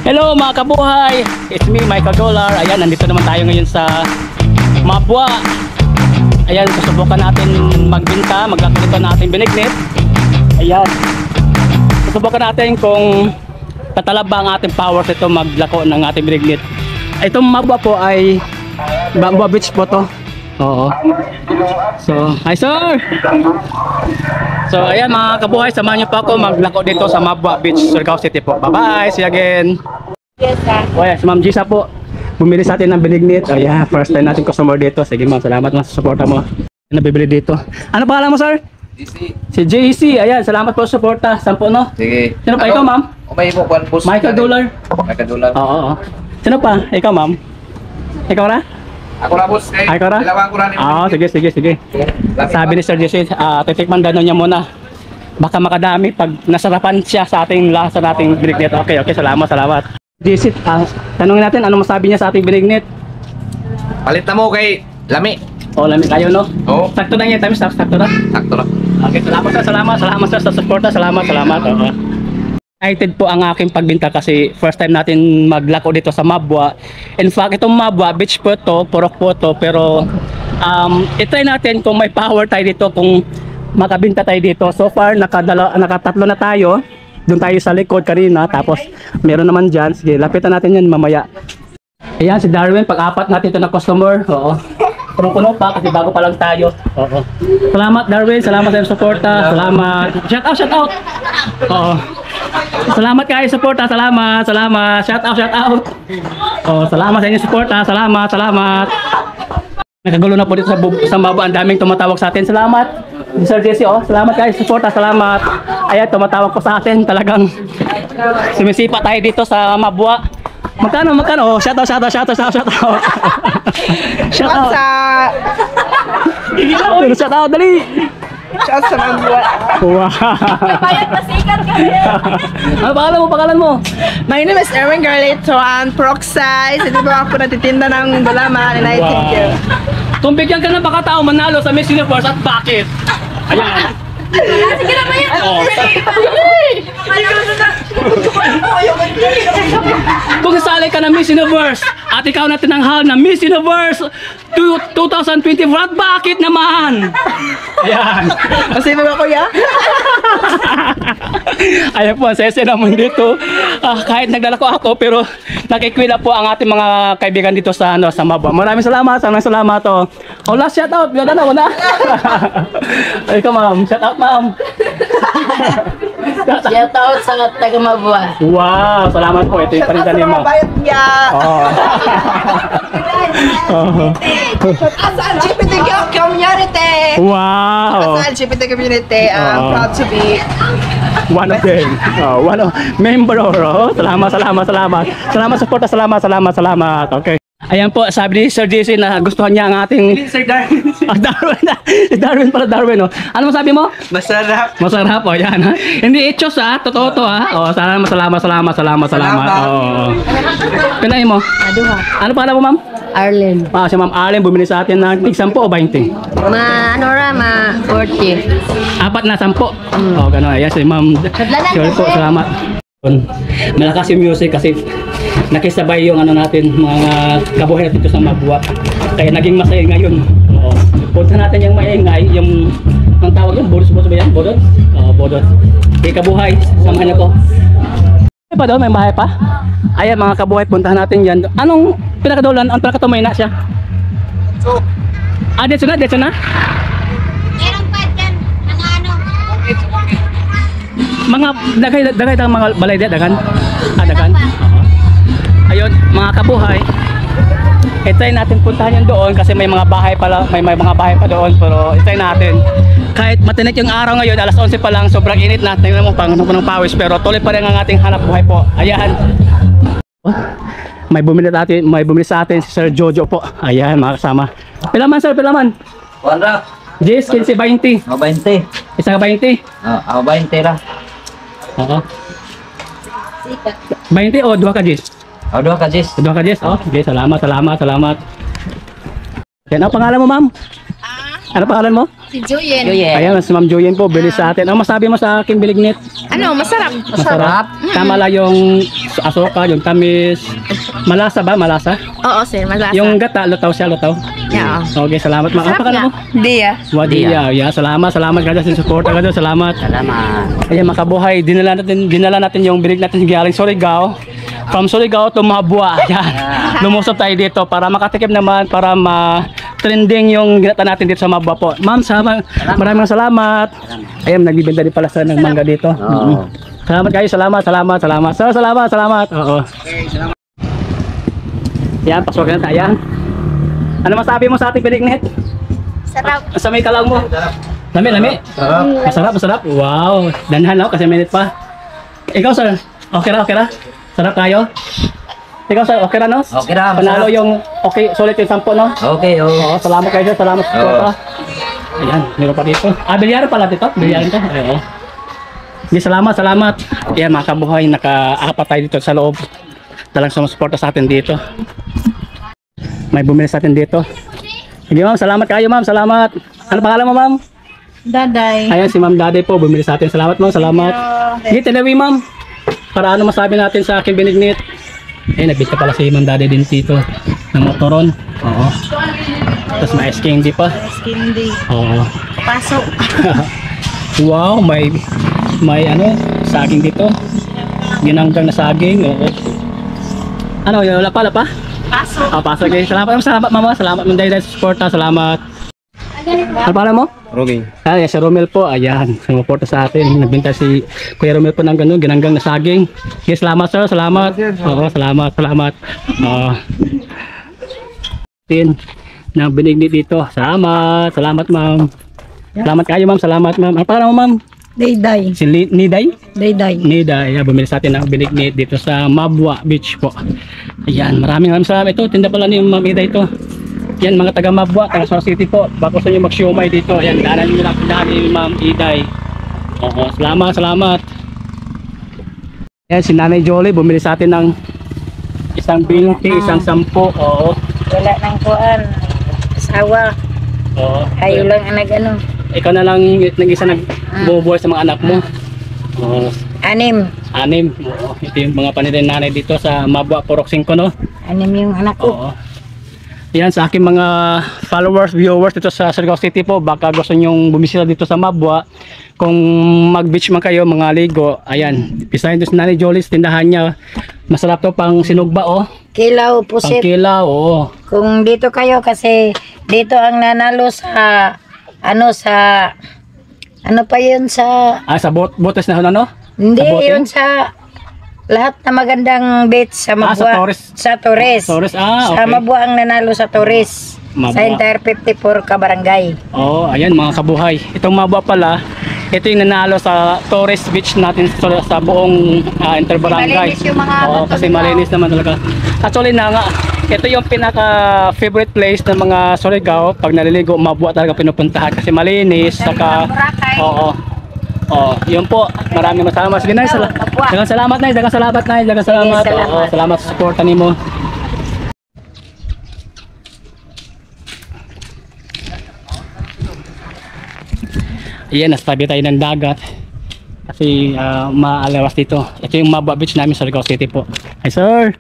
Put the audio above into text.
Hello mga kabuhay, it's me Michael Dollar. Ayan, nandito naman tayo ngayon sa Mabwa. Ayan, susubukan natin magbinta, maglako natin binignit. Ayan, susubukan natin kung tatalab ba ang ating powers ito maglako ng ating binignit. Itong Mabwa po ay Mabwa Beach po to. Oo. So, hi sir! So, ayan mga kabuhay, samahan niyo pa ako maglako dito sa Mabwa Beach, Surigao City po. Bye-bye! See you again! Yes, sir. O, yes, Ma'am Gisa po. Bumili sa atin ng binignit. Oh, yeah, first time natin customer dito. Sige ma'am, salamat sa suporta mo. Nabibili dito. Ano pangalan mo, sir? JC. Si JC. Ayan, salamat po sa suporta. Sampo, no? Sige. Sino pa? Ikaw, ma'am? May po, Michael Dollar. Michael Dollar. Oo. Sino pa? Ikaw, ma'am? Ikaw na? Ako na, boss. Ikaw na? Dalawang ko na. Sige. Sabi ni Sir JC, titikman daw niya muna. Baka makadami pag nasarapan siya sa ating lasa nating binignit. Okay, salamat. JC, tanungin natin, ano masabi niya sa ating binignit? Palit na mo kay Lami. O, lami kayo, no? Oo. Sakto na niya, tamis, sakto na. Sakto na. Okay, salamat sir sa suporta. Salamat. Excited po ang aking pagbinta kasi first time natin maglako dito sa Mabwa. In fact, itong Mabwa Beach po to, purok po to, pero itry natin kung may power tayo dito, kung makabinta tayo dito. So far, nakatatlo na tayo. Doon tayo sa likod kanina, tapos meron naman dyan. Sige, lapitan natin yan mamaya. Ayan, si Darwin, pag-apat natin ito na customer. Oo. Punong-puno pa kasi bago pa lang tayo. Oo. Salamat Darwin, salamat sa suporta. Salamat. Shout out. Oo. Salamat kayo suporta. Salamat. Shout out. Oh, salamat sa inyo suporta. Salamat. Nakagulo na po dito sa Mabwa. Ang daming tumatawag sa atin. Salamat. Sir Jesse, salamat kayo suporta. Salamat. Ayan, tumatawag po sa atin. Talagang sumisipa tayo dito sa Mabwa. Magkano? Oh, shout out. Shout out. Shout out, dali. Shout sa Mabwa. Wow. Bayad pasikan kami. Ano pangalan mo? My name is Erwin Garlito and Proxize. Ito ba ako natitinda ng balaman and I thank you. Kung bigyan ka ng pagkatao manalo sa Miss Universe at bakit? Ayan. Sige na ba yan? Kung sasali ka ng Miss Universe at ikaw na tinanghal na Miss Universe 2024 at bakit naman? Ayan. Kasi mga kuya? Ayan po, sese naman dito. Kahit naglalako ako pero nakikwila po ang ating mga kaibigan dito sa Mabwa. Maraming salamat. Oh, last shout out. Wala. Ikaw ma'am, shout out ma'am. Shout out sa taga Mabwa. Wow, salamat po. Ito yung parindanin mo. Bayad niya. As LGBT community. Wow. As LGBT community, I'm proud to be one of them. Member. Salamat suporta. Salamat. Okay. Ayan po, sabi ni Sir JC na gustuhan niya ang ating Sir Darwin. Darwin pala. Ano masabi mo? Masarap. Masarap po, yan ha. Hindi ichos ha, totoo to ha. Salamat. Pinahin mo? Aduha. Ano pala mo ma'am? Arlen. Si ma'am Arlen bumili sa atin ng 10 o 20? 40. Apat na 10. Gano'n. Ayan si ma'am. Sorry po, salamat. Malakas yung music kasi nakisabay yung natin mga kabuhay natin dito sa Mabwa. Kaya naging masaya ngayon. Punta natin yung maingay, yung ang tawag yun, bodos ba yan? Bodot? Bodot. Kaya kabuhay, samahan niyo ko. May pa doon, may bahay pa? Ayan mga kabuhay, puntahan natin yan. Anong pinakadulan? Ang pinakatumay na siya? Dito na? Meron pa dyan, ano? Mga dagay ang mga balay dyan, dagan? Dagan? Ayun, mga kabuhay. Itry natin puntahan yun doon kasi may mga bahay pa doon, pero itry natin. Kahit matinit yung araw ngayon, alas 11 pa lang, sobrang init na. Tingnan mo pang pawis, pero tuloy pa rin ang ating hanap buhay po. Ayan. May bumili sa atin si Sir Jojo po. Ayan, mga kasama. Pilaman sir, pilaman. Wala. Jis, 15-20. 20. Isa 20. 20 ra. Oo. 20 o 2 ka Jis? 2 ka, Jis. 2 ka Jis? Okay, salamat. Yan, ang pangalan mo ma'am? Ano pangalan mo? Si Si Juyen. Ayan, si Ma'am Joyen po, bili sa atin. Ano masabi mo sa aking bilignit? Ano, masarap. Masarap. Tama lang yung asuka, yung tamis. Malasa ba? Malasa? Oo, sir, malasa. Yung gata, lutaw siya, lutaw. Yeah. Okay, salamat ma'am. Ano pa ka mo? Di ah. Wadia. Yeah, salamat kada sa support agad. Salamat. Salamat. Ayan, makabuhay. Dinala natin yung bilig natin galing Surigao. From Surigao to Mabua. Ayan. Lumusot tayo dito para makatikim naman, para ma-trending yung ginata natin dito sa Mabua po. Ma'am, maraming salamat. Ayan, nagbibenta din pala sa ng mangga dito. Oo. Salamat kayo, salamat. Sir, salamat. Oo. Yan, pasok na tayo. Ano masabi mo sa ating bilignit? Sarap. Sa may kalaw mo? Lami. Masarap. Wow. Danhan ako kasi minute pa. Ikaw sir, okay ra? Sarap tayo? Ikaw sir, okay ra no? Okay ra, Panalo masarap. yung okay, sulit yung 10 no? Okay, Oo, salamat kayo sir, salamat sa Oo. support. Ayan, meron pa dito. Bilyaran pala dito, bilyaran to. Oo. Hindi, salamat. Ayan mga kabuhay, naka-apat tayo dito sa loob. Dalang sumusuporta sa atin dito. May bumili sa atin dito. Sige ma'am, salamat kayo ma'am, salamat. Ano pangalan mo ma'am? Daday. Ayan si Ma'am Daday po, bumili sa atin. Salamat ma'am, salamat. Sige, tinawi ma'am. Para ano masabi natin sa aking binignit? Eh, nagbita pala si Ma'am Daday din dito ng motoron. Oo. Tapos may ice candy pa. Candy. Oo. Pasok. Wow, may saging dito. Ginanggang na saging. Oo. Ano, wala pa? Pasok. Pasok kayo. Salamat mama. Salamat Ma'am Daday sa suporta. Salamat. Ano pangalan mo? Rogi. Si Romel po, ayan, sumuporta sa atin. Nagbenta si Kuya Romel po ng ganun, ginanggang na saging. Yes, salamat sir, salamat. Oo, salamat. Tin, na binigni dito. Salamat ma'am. Salamat kayo ma'am, salamat ma'am. Ano pangalan mo ma'am? Dayday. Si Niday? Dayday. Niday, bumili sa atin ng binigni dito sa Mabua Beach po. Ayan, maraming salamat. Ito, tinda pala ni Ma'am Ida ito. Yan mga taga Mabua, taga Sor City po. Baka gusto nyo mag-siomay dito. Ayan, daanan nyo lang pindahan ni Ma'am Iday. Oo, salamat. Ayan, si Nanay Jolie bumili sa atin ng isang 20, isang 10. Oo. Wala nang kuan. Asawa. Oo. Kayo lang ang nag-ano. Ikaw na lang nag-isa nagbubuhay sa mga anak mo. Oo. 6. 6. Oo. Ito yung mga panirin nanay dito sa Mabua, Purok 5, no? 6 yung anak ko. Oo. Yan sa aking mga followers, viewers dito sa Surigao City po, baka gusto nyong bumisita dito sa Mabua, kung mag-beach man kayo, mga ligo, ayan, pisahin doon si Nanay Jolie, tindahan niya, masarap to pang sinugba, oh, Kilaw, pang pusit. kilaw, oh. Kung dito kayo kasi dito ang nanalo sa ano pa yun sa Sa botes na ano? hindi Sa bote? yun sa lahat na magandang beach sa Mabua. Sa Torres. Sa Torres. Torres, Sa okay. Mabua ang nanalo sa Torres. Mabua. Sa entire 54 ka barangay. Oh, ayan mga kabuhay. Itong Mabua pala, ito yung nanalo sa Torres Beach natin sa buong interbarangay. Malinis yung mga Oo, kasi malinis naman talaga. Actually na nga, ito yung pinaka favorite place ng mga Surigao. Pag naliligo, Mabua talaga pinupuntahan kasi malinis. Saka, oo. Oh, yun po. Maraming salamat. Sige, Nay. Dagang salamat, Nay. Dagang salamat, Nay. Dagang salamat. Sige, salamat. Oo, salamat sa suporta nimo. Ayan, nasa tabi tayo ng dagat. Kasi maalawas dito. Ito yung Mabua Beach namin sa Surigao City po. Hi, sir.